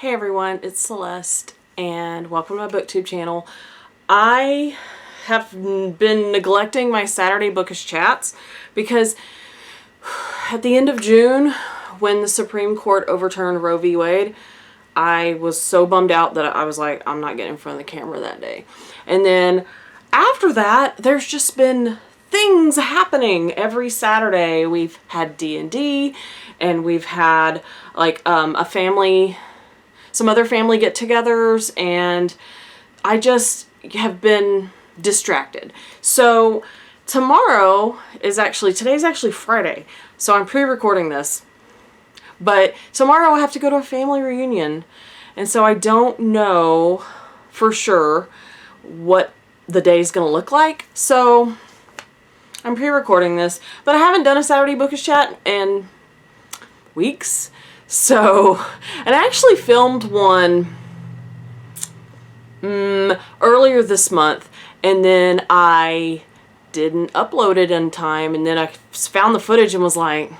Hey everyone, it's Celeste and welcome to my booktube channel. I have been neglecting my Saturday Bookish Chats because at the end of June, when the Supreme Court overturned Roe v. Wade, I was so bummed out that I was like, I'm not getting in front of the camera that day. And then after that, there's just been things happening every Saturday. We've had D&D and we've had like some other family get-togethers, and I just have been distracted. So today's actually Friday, so I'm pre-recording this. But tomorrow I have to go to a family reunion, and so I don't know for sure what the day's gonna look like. So I'm pre-recording this, but I haven't done a Saturday Bookish Chat in weeks. So, and I actually filmed one earlier this month, and then I didn't upload it in time, and then I found the footage and was like,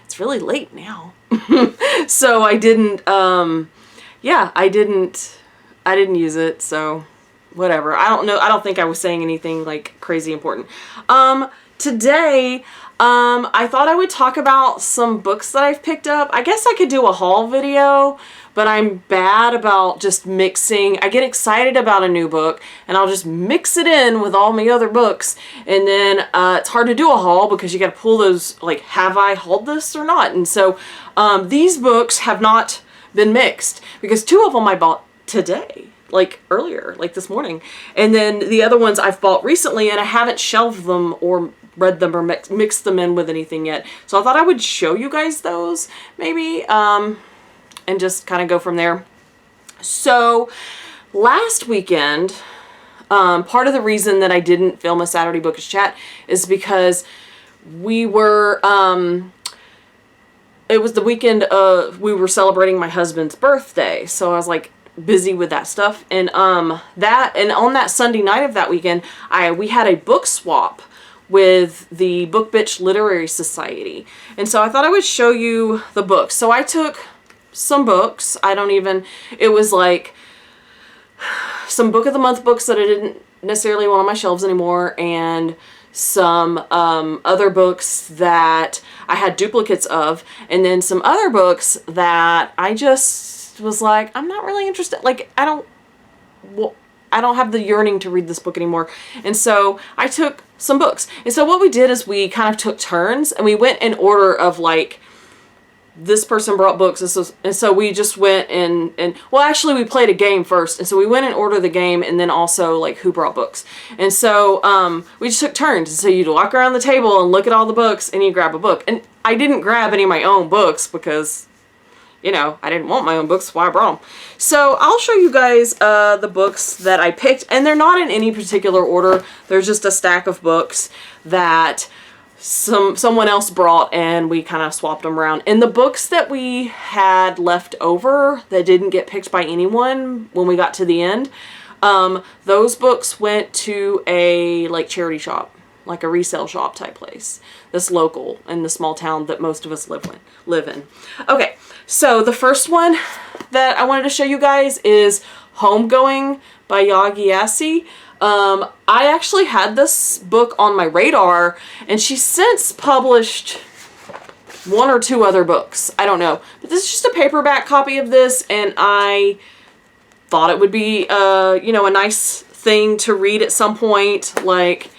it's really late now. So I didn't, I didn't use it, so whatever. I don't know, I don't think I was saying anything like crazy important. Today, I thought I would talk about some books that I've picked up. I guess I could do a haul video, but I'm bad about just mixing. I get excited about a new book and I'll just mix it in with all my other books, and then it's hard to do a haul because you got to pull those, like, have I hauled this or not? And so these books have not been mixed because two of them I bought today, like earlier, like this morning, and then the other ones I've bought recently, and I haven't shelved them or read them or mixed them in with anything yet. So I thought I would show you guys those maybe, and just kind of go from there. So last weekend, part of the reason that I didn't film a Saturday Bookish Chat is because we were, it was the weekend we were celebrating my husband's birthday. So I was like busy with that stuff. And on that Sunday night of that weekend, we had a book swap with the Book Bitch Literary Society. And so I thought I would show you the books. So I took some books. It was like some book of the month books that I didn't necessarily want on my shelves anymore, and some other books that I had duplicates of, and then some other books that I just was like, I'm not really interested. Like, I don't have the yearning to read this book anymore. And so I took some books. And so what we did is we kind of took turns, and we went in order of, like, this person brought books. And so we just went and well, actually we played a game first. And so we went in order of the game, and then also like who brought books. And so we just took turns. And so you'd walk around the table and look at all the books, and you grab a book. And I didn't grab any of my own books because, you know, I didn't want my own books, so I brought them. So I'll show you guys the books that I picked, and they're not in any particular order. There's just a stack of books that someone else brought, and we kind of swapped them around. And the books that we had left over that didn't get picked by anyone when we got to the end, those books went to a like charity shop, like a resale shop type place that's local in the small town that most of us live in. Okay, so the first one that I wanted to show you guys is Homegoing by Yagiasi. I actually had this book on my radar, and she's since published one or two other books. I don't know. But this is just a paperback copy of this, and I thought it would be, you know, a nice thing to read at some point. Like,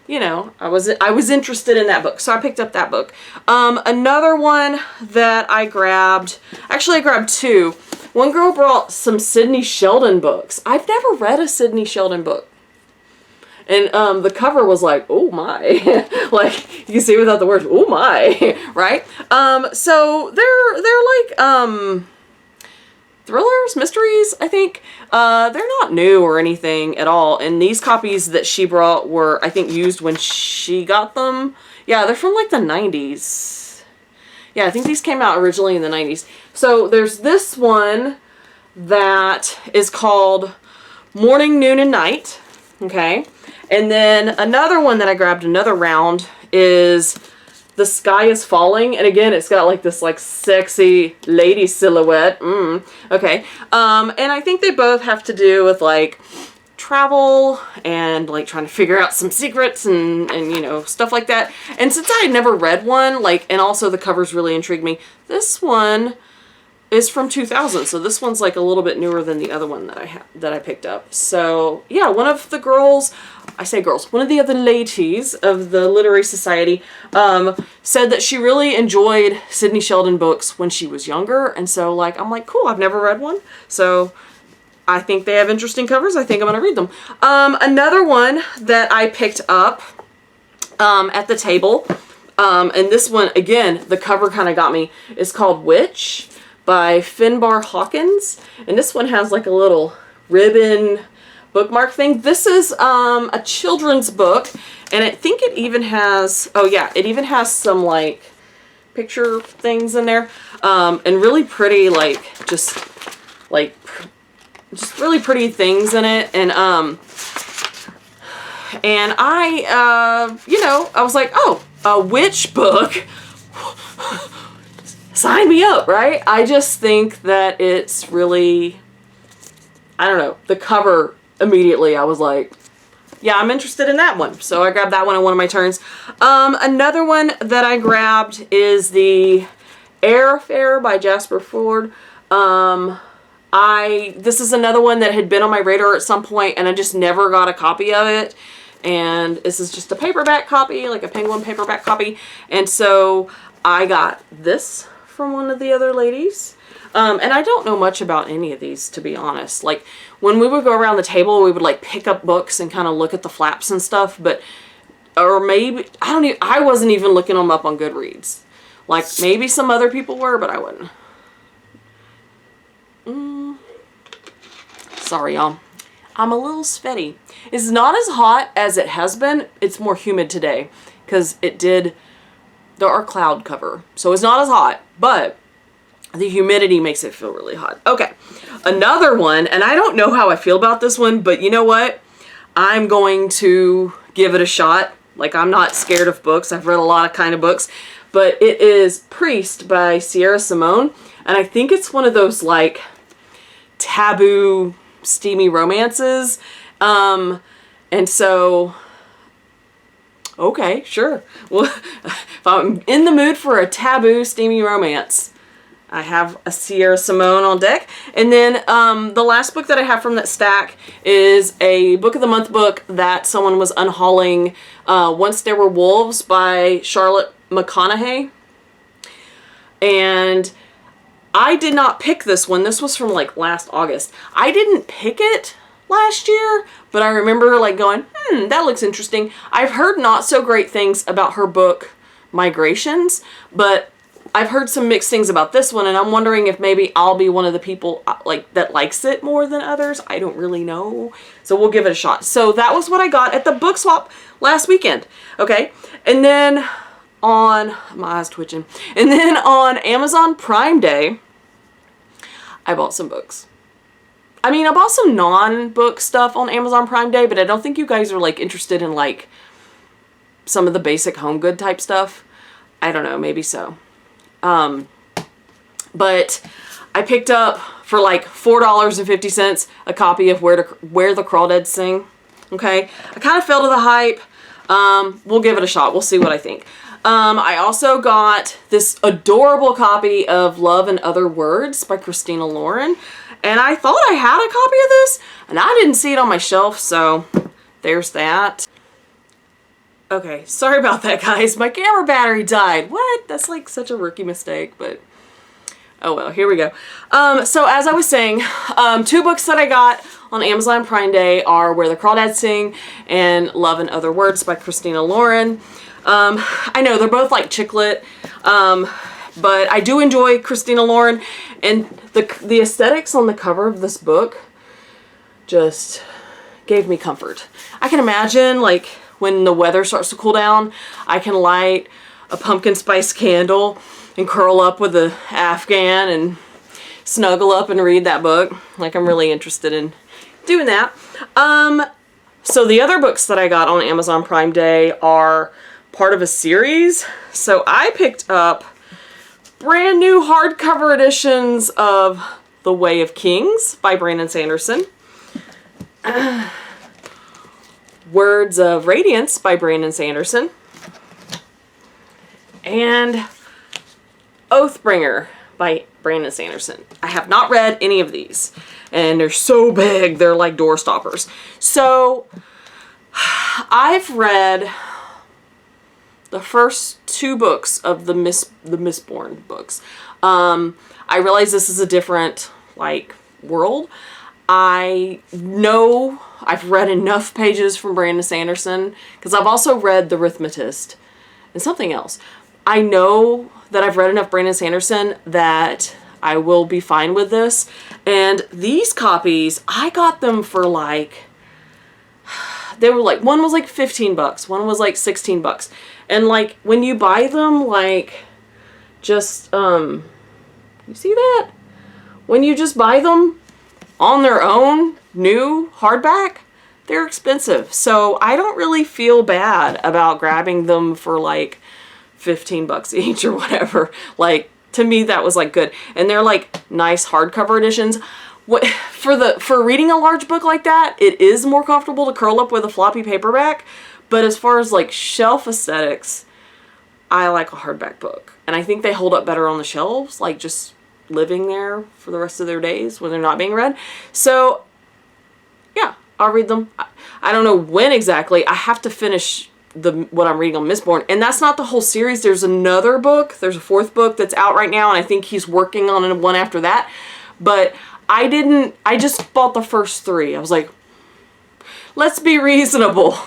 you know, I was interested in that book, so I picked up that book. Another one that I grabbed, actually I grabbed two. One girl brought some Sidney Sheldon books. I've never read a Sidney Sheldon book. And the cover was like, oh my. Like, you can see without the words, oh my, right? So they're like thrillers, mysteries, I think. They're not new or anything at all. And these copies that she brought were, I think, used when she got them. Yeah, they're from like the 90s. Yeah, I think these came out originally in the 90s. So there's this one that is called Morning, Noon, and Night. Okay. And then another one that I grabbed another round is The Sky is Falling. And again, it's got like this like sexy lady silhouette. Okay. And I think they both have to do with like travel and like trying to figure out some secrets and you know, stuff like that. And since I had never read one, like, and also the covers really intrigued me, this one is from 2000, so this one's like a little bit newer than the other one that I picked up. So yeah, one of the girls, I say girls, one of the other ladies of the Literary Society said that she really enjoyed Sidney Sheldon books when she was younger, and so like I'm like, cool, I've never read one, so I think they have interesting covers. I think I'm gonna read them. Another one that I picked up at the table, and this one again, the cover kind of got me, is called Witch by Finbar Hawkins, and this one has like a little ribbon bookmark thing. This is a children's book, and I think it even has, oh yeah, it even has some like picture things in there, and really pretty, like just really pretty things in it. And I you know, I was like, oh, a witch book. Sign me up, right? I just think that it's really, I don't know, the cover immediately, I was like, yeah, I'm interested in that one. So I grabbed that one on one of my turns. Another one that I grabbed is the Air Affair by Jasper Fforde. This is another one that had been on my radar at some point, and I just never got a copy of it. And this is just a paperback copy, like a Penguin paperback copy. And so I got this from one of the other ladies. And I don't know much about any of these, to be honest. Like, when we would go around the table, we would like pick up books and kind of look at the flaps and stuff, but, or maybe, I wasn't even looking them up on Goodreads. Like, maybe some other people were, but I wouldn't. Sorry, y'all. I'm a little sweaty. It's not as hot as it has been. It's more humid today, because there are cloud cover, so it's not as hot, but the humidity makes it feel really hot. Okay, another one, and I don't know how I feel about this one, but you know what? I'm going to give it a shot. Like, I'm not scared of books. I've read a lot of kind of books, but it is Priest by Sierra Simone, and I think it's one of those like taboo, steamy romances. And so, okay, sure. Well, if I'm in the mood for a taboo, steamy romance, I have a Sierra Simone on deck. And then the last book that I have from that stack is a Book of the Month book that someone was unhauling, Once There Were Wolves by Charlotte McConaughey. And I did not pick this one. This was from like last August. I didn't pick it last year, but I remember like going, that looks interesting. I've heard not so great things about her book Migrations, but I've heard some mixed things about this one, and I'm wondering if maybe I'll be one of the people like that likes it more than others. I don't really know. So we'll give it a shot. So that was what I got at the book swap last weekend. Okay. And then my eyes twitching. And then on Amazon Prime Day, I bought some books. I mean, I bought some non-book stuff on Amazon Prime Day, but I don't think you guys are like interested in like some of the basic home good type stuff. I don't know, maybe so. But I picked up for like $4.50 a copy of Where the Crawdads Sing. Okay, I kind of fell to the hype. We'll give it a shot. We'll see what I think. I also got this adorable copy of Love and Other Words by Christina Lauren. And I thought I had a copy of this, and I didn't see it on my shelf, so there's that. Okay, sorry about that, guys. My camera battery died. What? That's like such a rookie mistake, but oh well, here we go. So as I was saying, two books that I got on Amazon Prime Day are Where the Crawdads Sing and Love and Other Words by Christina Lauren. I know they're both like chick lit, but I do enjoy Christina Lauren, and the aesthetics on the cover of this book just gave me comfort. I can imagine like when the weather starts to cool down, I can light a pumpkin spice candle and curl up with a Afghan and snuggle up and read that book. Like, I'm really interested in doing that. So the other books that I got on Amazon Prime Day are part of a series. So I picked up brand new hardcover editions of The Way of Kings by Brandon Sanderson. Words of Radiance by Brandon Sanderson. And Oathbringer by Brandon Sanderson. I have not read any of these. And they're so big, they're like door stoppers. So, I've read the first 2 books of the Mistborn books. I realize this is a different, like, world. I know I've read enough pages from Brandon Sanderson, because I've also read The Arithmetist and something else. I know that I've read enough Brandon Sanderson that I will be fine with this. And these copies, I got them for like, they were like, one was like 15 bucks, one was like 16 bucks. And like, when you buy them, like, just, you see that? When you just buy them on their own, new hardback, they're expensive. So I don't really feel bad about grabbing them for like 15 bucks each or whatever. Like, to me, that was like good. And they're like nice hardcover editions. For reading a large book like that, it is more comfortable to curl up with a floppy paperback. But as far as like shelf aesthetics, I like a hardback book. And I think they hold up better on the shelves, like just living there for the rest of their days when they're not being read. So, yeah, I'll read them. I don't know when exactly. I have to finish what I'm reading on Mistborn, and that's not the whole series. There's another book. There's a 4th book that's out right now, and I think he's working on one after that. But I just bought the first 3. I was like, let's be reasonable.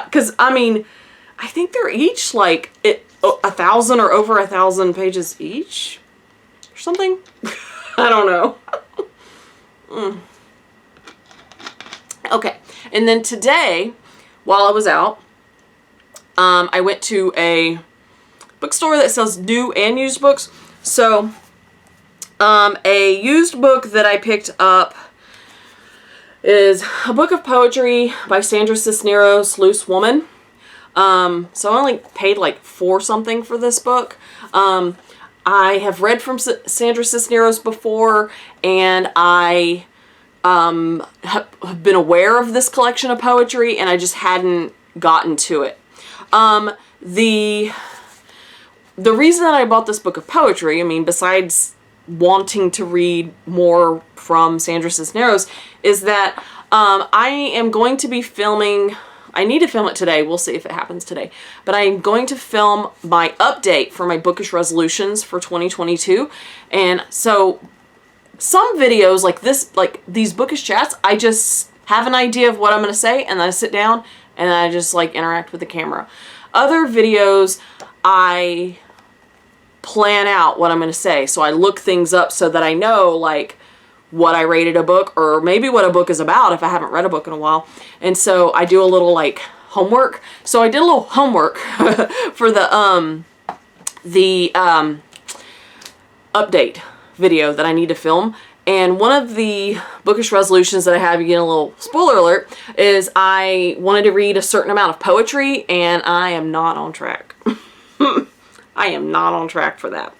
Because I mean, I think they're each like 1,000 or over 1,000 pages each, or something. I don't know. Okay, and then today, while I was out, I went to a bookstore that sells new and used books. So, a used book that I picked up is a book of poetry by Sandra Cisneros, Loose Woman. So I only paid like $4 something for this book. I have read from Sandra Cisneros before, and I have been aware of this collection of poetry, and I just hadn't gotten to it. The reason that I bought this book of poetry, I mean, besides wanting to read more from Sandra Cisneros, is that I am going to be filming, I need to film it today, we'll see if it happens today, but I'm going to film my update for my bookish resolutions for 2022, and so some videos like this, like these bookish chats, I just have an idea of what I'm going to say, and then I sit down and I just like interact with the camera. Other videos, I plan out what I'm going to say. So I look things up so that I know like what I rated a book, or maybe what a book is about if I haven't read a book in a while. And so I do a little like homework. So I did a little homework for the update video that I need to film. And one of the bookish resolutions that I have, you get a little spoiler alert, is I wanted to read a certain amount of poetry, and I am not on track. I am not on track for that.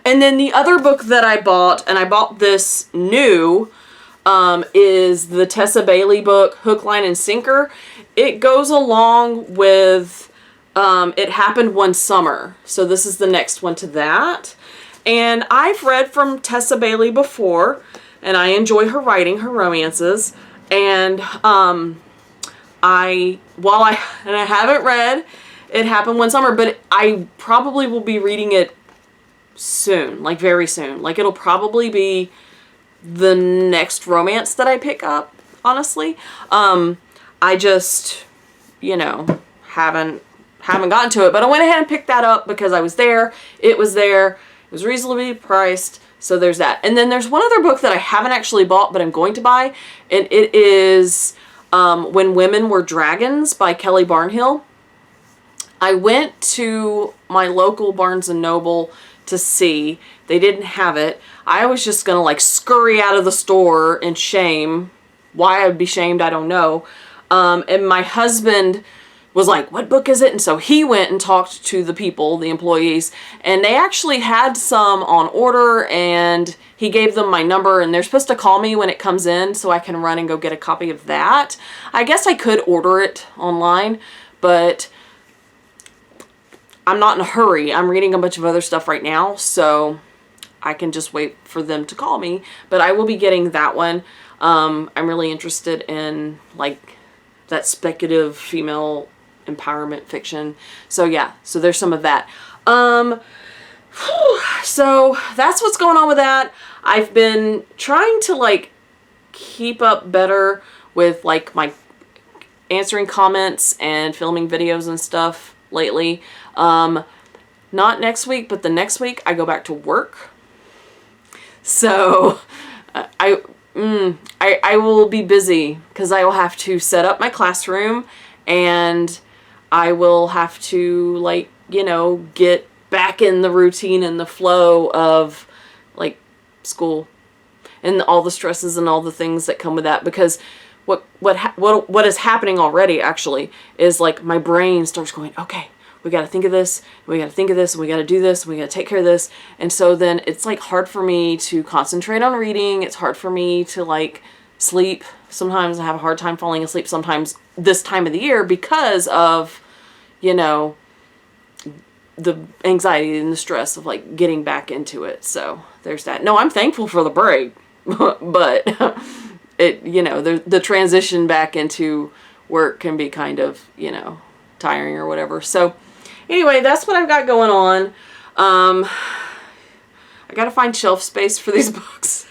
And then the other book that I bought, and I bought this new, is the Tessa Bailey book, Hook, Line, and Sinker. It goes along with It Happened One Summer. So this is the next one to that. And I've read from Tessa Bailey before, and I enjoy her writing, her romances. And I haven't read It Happened One Summer, but I probably will be reading it soon, like very soon. Like it'll probably be the next romance that I pick up, honestly. I just, you know, haven't gotten to it, but I went ahead and picked that up because I was there. It was there. It was reasonably priced. So there's that. And then there's one other book that I haven't actually bought, but I'm going to buy. And it is When Women Were Dragons by Kelly Barnhill. I went to my local Barnes & Noble to see. They didn't have it. I was just going to like scurry out of the store in shame. Why I would be shamed, I don't know. And my husband was like, what book is it? And so he went and talked to the people, the employees, and they actually had some on order, and he gave them my number, and they're supposed to call me when it comes in so I can run and go get a copy of that. I guess I could order it online, but I'm not in a hurry. I'm reading a bunch of other stuff right now, so I can just wait for them to call me. But I will be getting that one. I'm really interested in like that speculative female empowerment fiction. So yeah, so there's some of that. So that's what's going on with that. I've been trying to like keep up better with like my answering comments and filming videos and stuff lately. Not next week, but the next week I go back to work. So I will be busy because I will have to set up my classroom, and I will have to, like, you know, get back in the routine and the flow of like school and all the stresses and all the things that come with that. Because what is happening already actually is like my brain starts going, okay, we got to think of this, we got to think of this, and we got to do this, and we got to take care of this. And so then it's like hard for me to concentrate on reading. It's hard for me to like sleep. Sometimes I have a hard time falling asleep sometimes this time of the year because of, you know, the anxiety and the stress of like getting back into it. So there's that. No, I'm thankful for the break, but it, you know, the transition back into work can be kind of, you know, tiring or whatever. So anyway, that's what I've got going on. I gotta find shelf space for these books.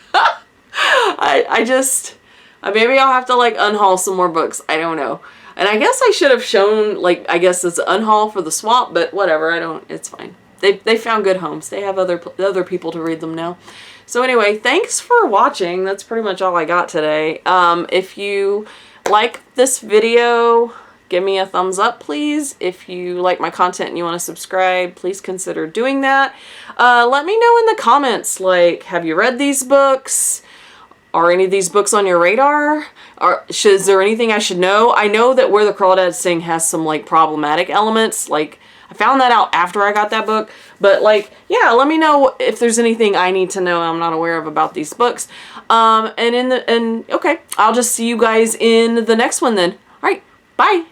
Maybe I'll have to like unhaul some more books. I don't know. And I guess I should have shown, like, I guess it's an unhaul for the swap, but whatever, it's fine. They found good homes. They have other people to read them now. So anyway, thanks for watching. That's pretty much all I got today. If you like this video, give me a thumbs up, please. If you like my content and you want to subscribe, please consider doing that. Let me know in the comments, like, have you read these books? Are any of these books on your radar? Is there anything I should know? I know that Where the Crawdads Sing has some like problematic elements. Like, I found that out after I got that book. But like, yeah, let me know if there's anything I need to know I'm not aware of about these books. Okay, I'll just see you guys in the next one then. All right, bye.